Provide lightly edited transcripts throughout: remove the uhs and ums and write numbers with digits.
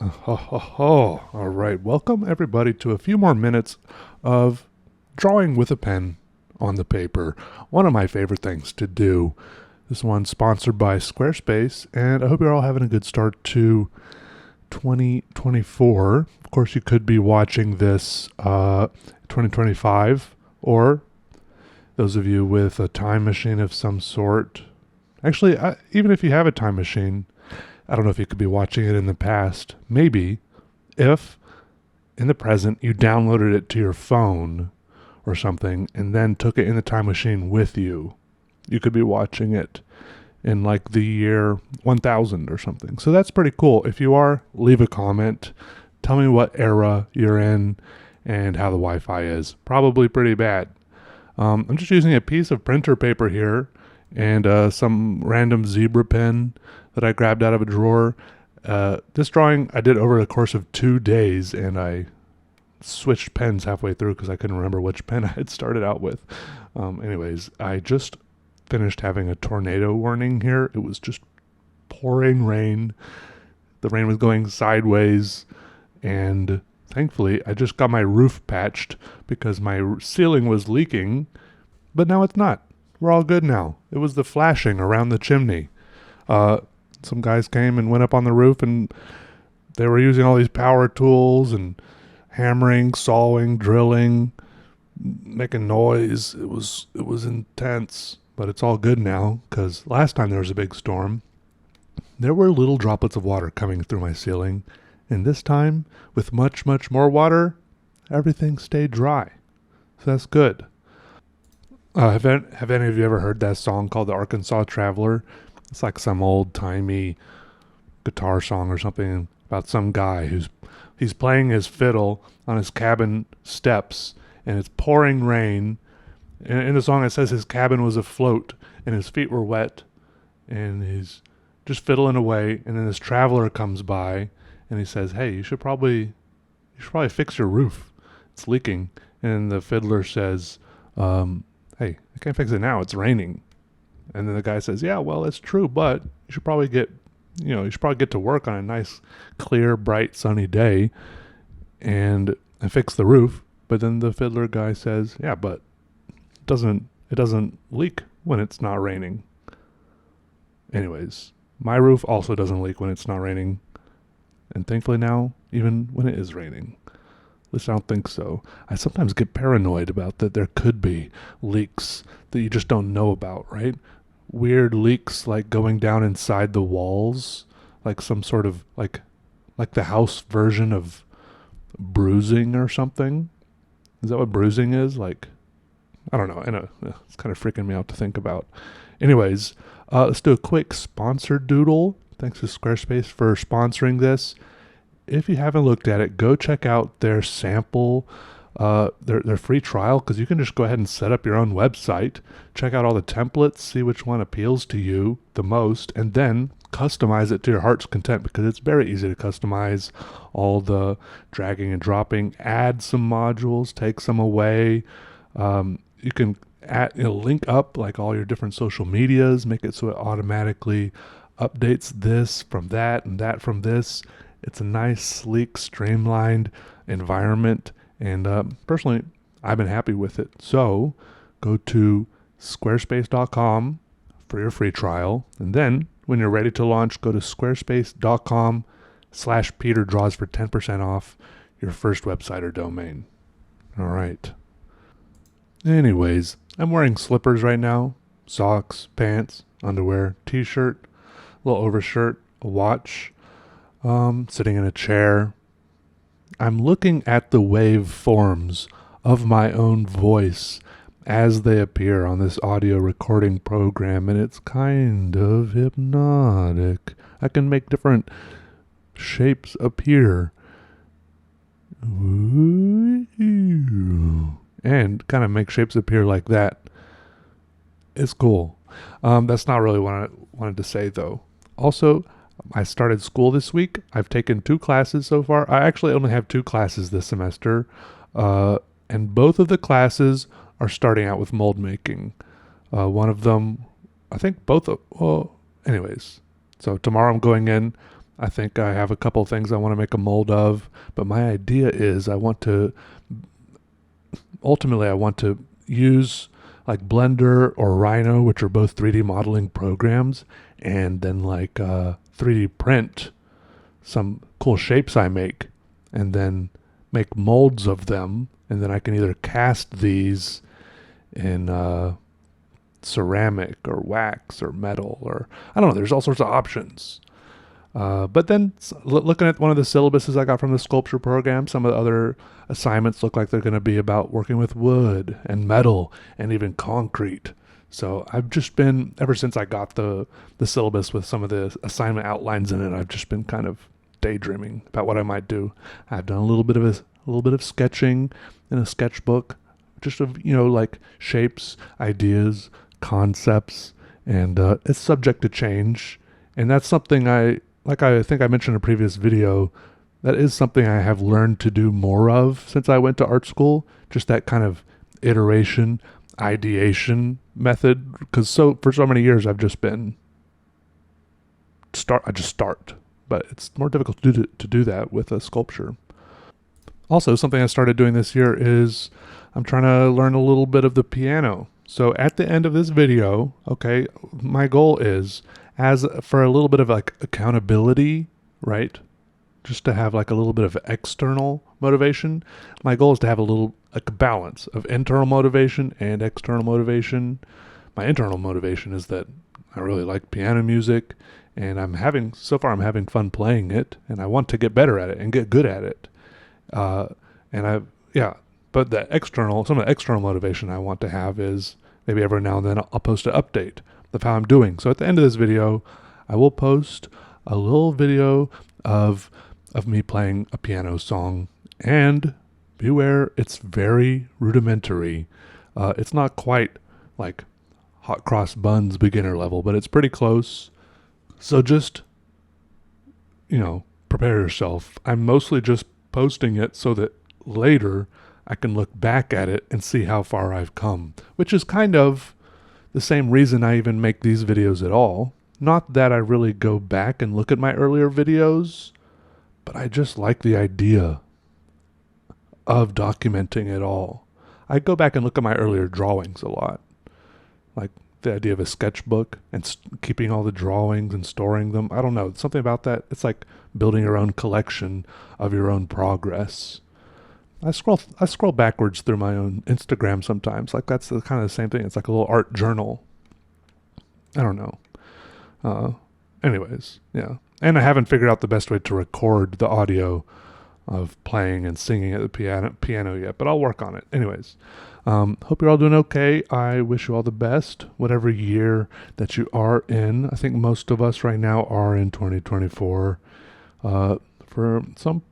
All right. Welcome, everybody, to a few more minutes of drawing with a pen on the paper. One of my favorite things to do. This one's sponsored by Squarespace, and I hope you're all having a good start to 2024. Of course, you could be watching this 2025, or those of you with a time machine of some sort. Actually, even if you have a time machine, I don't know if you could be watching it in the past. Maybe if in the present you downloaded it to your phone or something and then took it in the time machine with you, you could be watching it in like the year 1000 or something. So that's pretty cool. If you are, leave a comment. Tell me what era you're in and how the Wi-Fi is. Probably pretty bad. I'm just using a piece of printer paper here and some random zebra pen that I grabbed out of a drawer. This drawing I did over the course of 2 days, and I switched pens halfway through because I couldn't remember which pen I had started out with. Anyways, I just finished having a tornado warning here. It was just pouring rain. The rain was going sideways, and thankfully I just got my roof patched because my ceiling was leaking, but now it's not. We're all good now. It was the flashing around the chimney. Some guys came and went up on the roof, and they were using all these power tools and hammering, sawing, drilling, making noise. It was intense, but it's all good now because last time there was a big storm, there were little droplets of water coming through my ceiling, and this time, with much, much more water, everything stayed dry. So that's good. Have any of you ever heard that song called The Arkansas Traveler? It's like some old-timey guitar song or something about some guy he's playing his fiddle on his cabin steps, and it's pouring rain. In the song it says his cabin was afloat and his feet were wet, and he's just fiddling away, and then this traveler comes by and he says, "Hey, you should probably fix your roof. It's leaking." And the fiddler says, "Hey, I can't fix it now. It's raining." And then the guy says, "Yeah, well, it's true, but you should probably get to work on a nice, clear, bright, sunny day and fix the roof." But then the fiddler guy says, "Yeah, but it doesn't leak when it's not raining." Anyways, my roof also doesn't leak when it's not raining, and thankfully now, even when it is raining. At least I don't think so. I sometimes get paranoid about that there could be leaks that you just don't know about, right? Weird leaks like going down inside the walls, like some sort of like the house version of bruising or something. Is that what bruising is? Like, I don't know. I know it's kind of freaking me out to think about. Anyways, let's do a quick sponsored doodle. Thanks to Squarespace for sponsoring this. If you haven't looked at it, go check out their sample, their free trial, because you can just go ahead and set up your own website, check out all the templates, see which one appeals to you the most, and then customize it to your heart's content, because it's very easy to customize all the dragging and dropping, add some modules, take some away. You can link up like all your different social medias, make it so it automatically updates this from that and that from this. It's a nice, sleek, streamlined environment, and personally, I've been happy with it. So go to squarespace.com for your free trial, and then when you're ready to launch, go to squarespace.com/PeterDraws for 10% off your first website or domain. All right. Anyways, I'm wearing slippers right now, socks, pants, underwear, t-shirt, a little overshirt, a watch. Sitting in a chair. I'm looking at the waveforms of my own voice as they appear on this audio recording program, and it's kind of hypnotic. I can make different shapes appear. And kind of make shapes appear like that. It's cool. That's not really what I wanted to say, though. Also, I started school this week. I've taken 2 classes so far. I actually only have 2 classes this semester, and both of the classes are starting out with mold making. One of them, I think both of, well, anyways. So tomorrow I'm going in I think I have a couple things I want to make a mold of, but my idea is ultimately I want to use like Blender or Rhino, which are both 3D modeling programs, and then like 3D print some cool shapes I make, and then make molds of them, and then I can either cast these in ceramic or wax or metal, or I don't know. There's all sorts of options. But then looking at one of the syllabuses I got from the sculpture program, some of the other assignments look like they're going to be about working with wood and metal and even concrete. So I've just been, ever since I got the syllabus with some of the assignment outlines in it, I've just been kind of daydreaming about what I might do. I've done a little bit of sketching in a sketchbook, just of like shapes, ideas, concepts, and it's subject to change. And that's something I think I mentioned in a previous video, that is something I have learned to do more of since I went to art school. Just that kind of iteration, ideation method. Because for so many years I've just been I just start, but it's more difficult to do that with a sculpture. Also, something I started doing this year is I'm trying to learn a little bit of the piano. So at the end of this video, okay, my goal is, as for a little bit of like accountability, right? Just to have like a little bit of external motivation. My goal is to have a little like a balance of internal motivation and external motivation. My internal motivation is that I really like piano music, and I'm having fun playing it, and I want to get better at it and get good at it. And but some of the external motivation I want to have is maybe every now and then I'll post an update of how I'm doing. So at the end of this video, I will post a little video of me playing a piano song, and beware, it's very rudimentary. It's not quite like hot cross buns beginner level, but it's pretty close. So just, prepare yourself. I'm mostly just posting it so that later I can look back at it and see how far I've come, which is kind of the same reason I even make these videos at all. Not that I really go back and look at my earlier videos, but I just like the idea of documenting it all. I go back and look at my earlier drawings a lot. Like the idea of a sketchbook and keeping all the drawings and storing them. I don't know, something about that. It's like building your own collection of your own progress. I scroll backwards through my own Instagram sometimes. Like that's kind of the same thing. It's like a little art journal. I don't know. Anyways, yeah. And I haven't figured out the best way to record the audio of playing and singing at the piano yet, but I'll work on it. Anyways, hope you're all doing okay. I wish you all the best, whatever year that you are in. I think most of us right now are in 2024. For some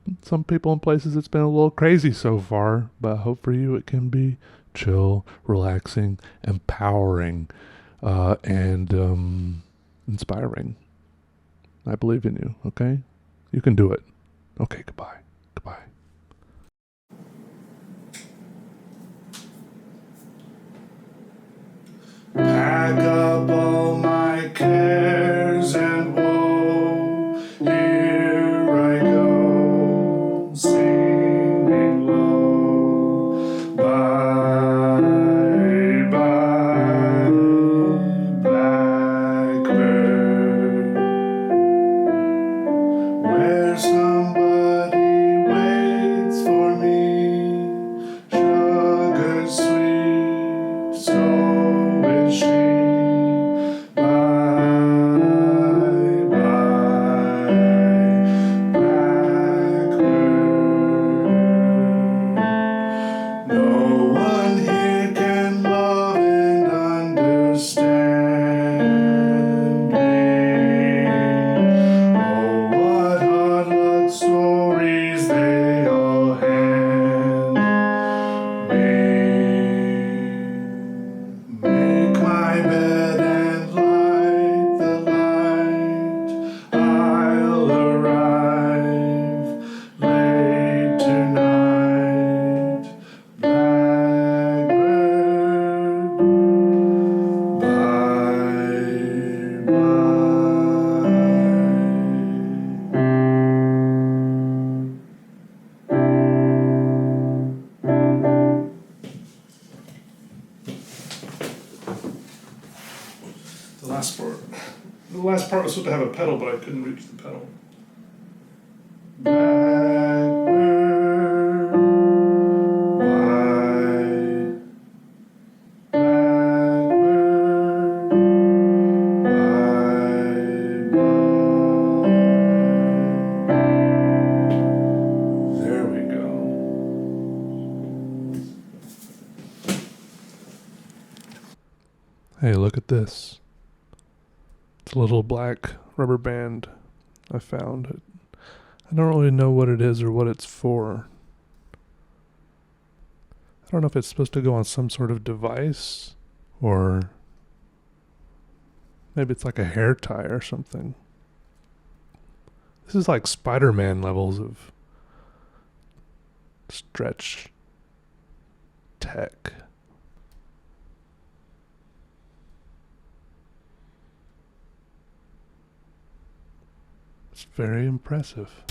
people and places, it's been a little crazy so far, but I hope for you it can be chill, relaxing, empowering, and inspiring. I believe in you, okay? You can do it. Okay, goodbye. Goodbye. Pack up all my cares and woe. Here I go, singing low. Bye, bye, blackbird. Where somebody waits for me, sugar sweet, so is she. Bye. it was supposed to have a pedal, but I couldn't reach the pedal. Blackbird, white. Blackbird, white. There we go. Hey, look at this. It's a little black rubber band I found. I don't really know what it is or what it's for. I don't know if it's supposed to go on some sort of device or maybe it's like a hair tie or something. This is like Spider-Man levels of stretch tech. It's very impressive.